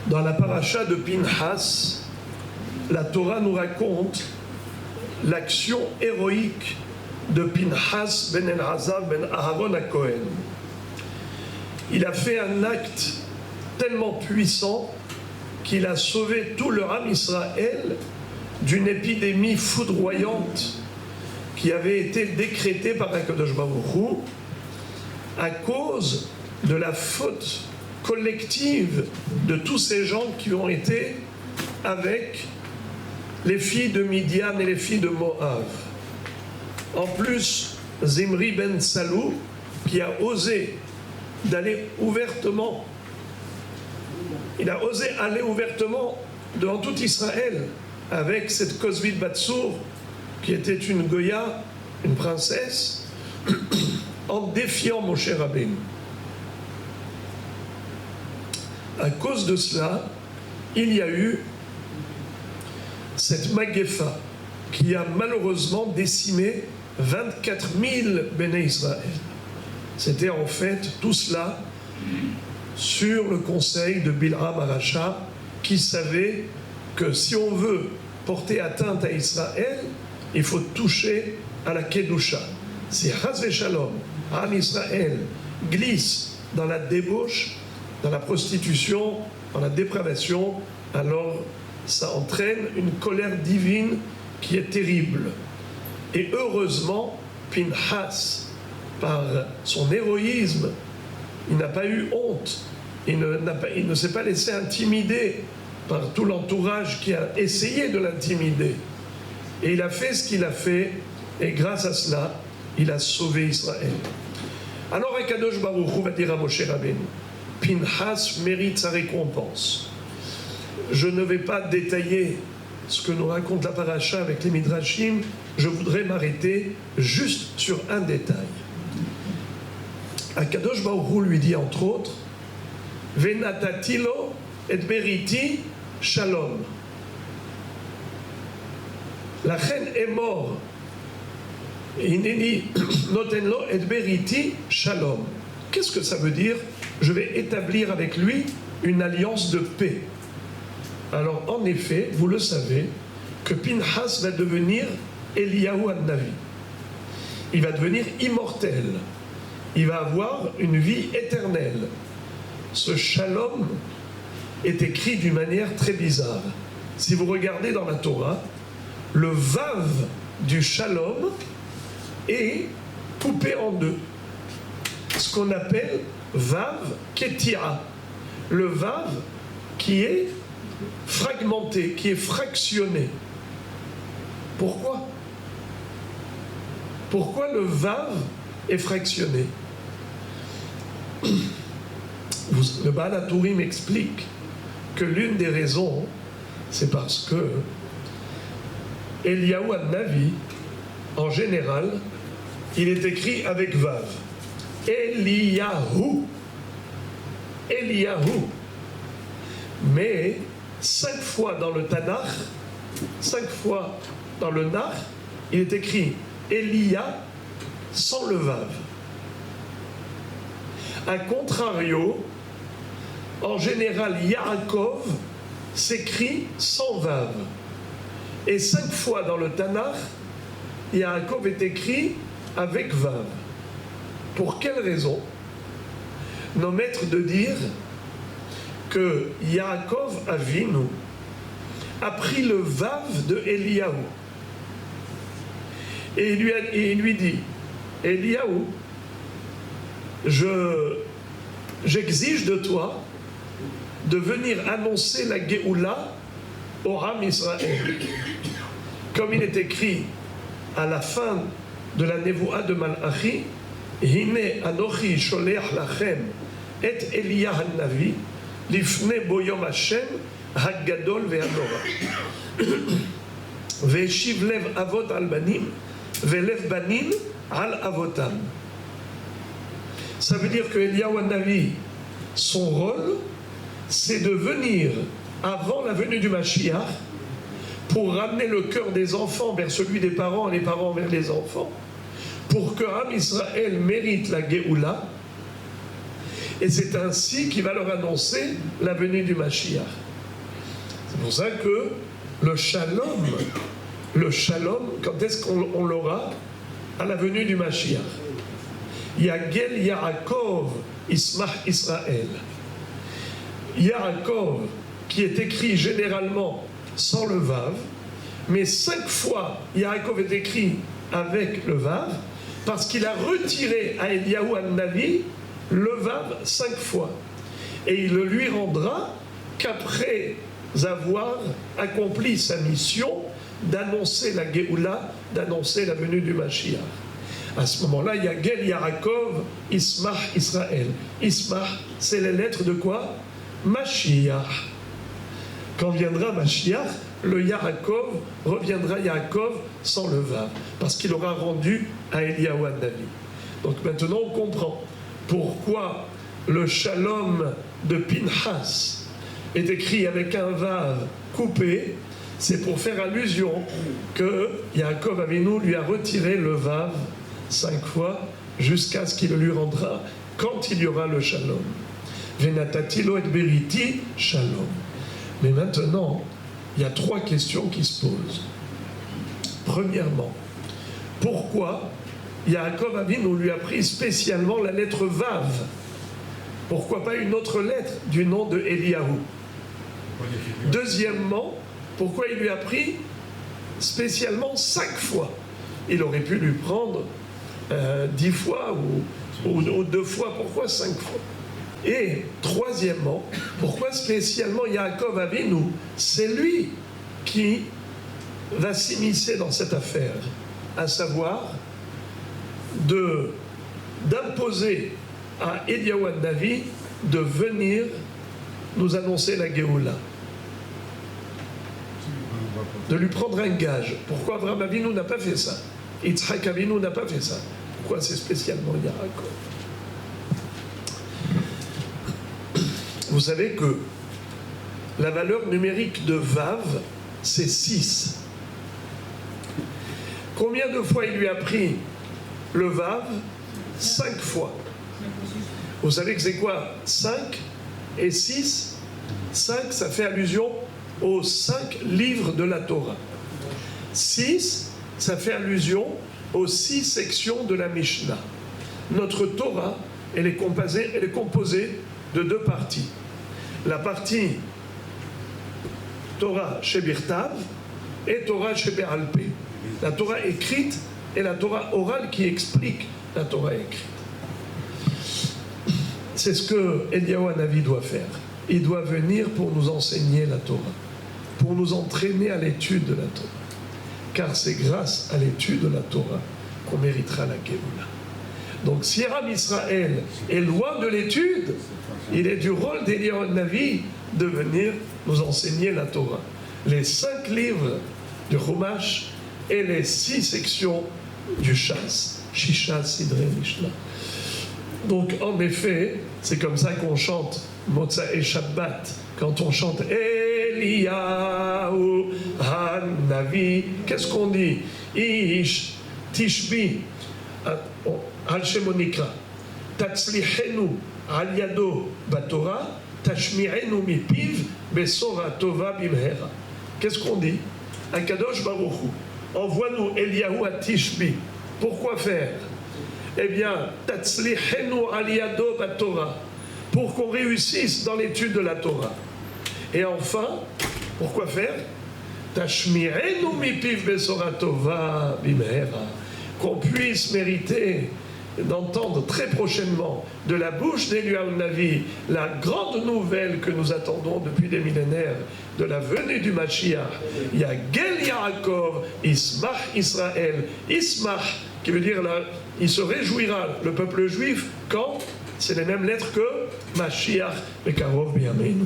Dans la paracha de Pinhas, la Torah nous raconte l'action héroïque de Pinhas ben Elazar ben Aharon à Cohen. Il a fait un acte tellement puissant qu'il a sauvé tout le Ham Israël d'une épidémie foudroyante qui avait été décrétée par Akadosh Baruch Hu à cause de la faute collective de tous ces gens qui ont été avec les filles de Midian et les filles de Moab. En plus, Zimri ben Salou, qui a osé d'aller ouvertement, il a osé aller ouvertement devant tout Israël avec cette Kozvit Batsour, qui était une Goya, une princesse, en défiant Moshe Rabbeinu. À cause de cela, il y a eu cette Magefa qui a malheureusement décimé 24 000 Béné Israël. C'était en fait tout cela sur le conseil de Bilham Aracha, qui savait que si on veut porter atteinte à Israël, il faut toucher à la Kedusha. Si Chas v'Shalom, Am Israël glisse dans la débauche, dans la prostitution, dans la dépravation, alors ça entraîne une colère divine qui est terrible. Et heureusement, Pinhas, par son héroïsme, il n'a pas eu honte, il ne s'est pas laissé intimider par tout l'entourage qui a essayé de l'intimider. Et il a fait ce qu'il a fait, et grâce à cela, il a sauvé Israël. Alors Akadosh Baruch Hu va dire à Moshe Rabbeinu, Pinhas mérite sa récompense. Je ne vais pas détailler ce que nous raconte la paracha avec les Midrashim, je voudrais m'arrêter juste sur un détail. Akadosh Baruch Hu lui dit entre autres, Venatatilo et beriti shalom. La reine est morte. Hineni notenlo et beriti shalom. Qu'est-ce que ça veut dire? Je vais établir avec lui une alliance de paix. Alors en effet, vous le savez, que Pinhas va devenir Eliyahu Navi. Il va devenir immortel. Il va avoir une vie éternelle. Ce shalom est écrit d'une manière très bizarre. Si vous regardez dans la Torah, le vav du shalom est coupé en deux. Ce qu'on appelle vav ketia. Le vav qui est fragmenté, qui est fractionné. Pourquoi? Pourquoi le vav est fractionné? Le Baal HaTurim explique que l'une des raisons, c'est parce que Eliyahu Navi, en général, il est écrit avec vav. Eliyahu. Eliyahu. Mais 5 fois dans le Tanakh, 5 fois dans le Nach, il est écrit Elia sans le vav. A contrario, en général, Yaakov s'écrit sans vav. Et 5 fois dans le Tanakh, Yaakov est écrit avec vav. Pour quelle raison? Nos maîtres de dire que Yaakov Avinu a pris le vav de Eliyahu. Et il lui dit, Eliyahu, j'exige de toi de venir annoncer la Géoula au Ham Israël. Comme il est écrit à la fin de la Nevoa de Malachi, Hine Anochi Sholeach Lachem et Eliyahu Navi Lifne Boyom Hashem Hagadol Ve'anora Ve'eshiv lev avot al banim Ve'lev banim al avotam. Ça veut dire que Eliyahu Navi, son rôle, c'est de venir avant la venue du Mashiach pour ramener le cœur des enfants vers celui des parents et les parents vers les enfants, pour que Ham Israël mérite la Géoula, Et c'est ainsi qu'il va leur annoncer la venue du Mashiach. C'est pour ça que le shalom, quand est-ce qu'on l'aura? À la venue du Mashiach. Yagel Yaakov Ismach Israël. Yaakov, qui est écrit généralement sans le vav, mais 5 fois Yaakov est écrit avec le vav, parce qu'il a retiré à Eliyahu Hanavi le vav 5 fois. Et il le lui rendra qu'après avoir accompli sa mission d'annoncer la Géoula, d'annoncer la venue du Mashiach. À ce moment-là, il y a Gel Yaakov, Ismach Israël. Ismach, c'est les lettres de quoi? Mashiach. Quand viendra Mashiach, le Yaakov reviendra Yaakov sans le vav, parce qu'il aura rendu à Eliyahu Hanavi. Donc maintenant on comprend pourquoi le shalom de Pinchas est écrit avec un vav coupé. C'est pour faire allusion que Yaakov Avinu lui a retiré le vav 5 fois jusqu'à ce qu'il le lui rendra quand il y aura le shalom. Venatatilo et beriti shalom. Mais maintenant, il y a 3 questions qui se posent. Premièrement, pourquoi Yaakov Avinu lui a pris spécialement la lettre Vav? Pourquoi pas une autre lettre du nom de Eliyahu? Deuxièmement, pourquoi il lui a pris spécialement 5 fois? Il aurait pu lui prendre 10 fois ou 2 fois. Pourquoi 5 fois? Et troisièmement, pourquoi spécialement Yaakov Avinu? C'est lui qui va s'immiscer dans cette affaire, à savoir d'imposer à Eliyahu Hanavi de venir nous annoncer la Géoula, de lui prendre un gage. Pourquoi Abraham Avinu n'a pas fait ça? Yitzhak Avinu n'a pas fait ça. Pourquoi c'est spécialement Yaakov? Vous savez que la valeur numérique de Vav, c'est 6. Combien de fois il lui a pris le Vav? 5 fois. Vous savez que c'est quoi? 5 et 6? 5, ça fait allusion aux 5 livres de la Torah. 6, ça fait allusion aux 6 sections de la Mishnah. Notre Torah, elle est composée de 2 parties. La partie Torah Shebirtav et Torah Shebe'alpé. La Torah écrite et la Torah orale qui explique la Torah écrite. C'est ce que Eliyahu Hanavi doit faire. Il doit venir pour nous enseigner la Torah, pour nous entraîner à l'étude de la Torah. Car c'est grâce à l'étude de la Torah qu'on méritera la Géoula. Donc si Ram Israël est loin de l'étude, il est du rôle d'Eliyahu Hanavi de venir nous enseigner la Torah. Les 5 livres du Chumash et les 6 sections du Shas, Shisha, Sidré, Mishnah. Donc en effet, c'est comme ça qu'on chante Motza et Shabbat. Quand on chante Eliyahu Hanavi, qu'est-ce qu'on dit? Ish Tishbi Al Shemonikra Tatzlichenu Al Yado Batora Tashmi'enu Mipiv Besora Tova Bimhera. Qu'est-ce qu'on dit? Akadosh Baruch Hu, envoie-nous Eliyahu à Tishbi. Pourquoi faire? Eh bien, Tatzlichenu Al Yado Batora, pour qu'on réussisse dans l'étude de la Torah. Et enfin, pourquoi faire? Tashmi'enu Mipiv Besora Tova Bimhera, qu'on puisse mériter d'entendre très prochainement de la bouche d'Eliyahu Hanavi la grande nouvelle que nous attendons depuis des millénaires de la venue du Mashiach. Il y a Gel Yaakov, Ismach Israël, Ismach, qui veut dire là, il se réjouira, le peuple juif, quand c'est les mêmes lettres que Mashiach, Bekarov Biyameinu.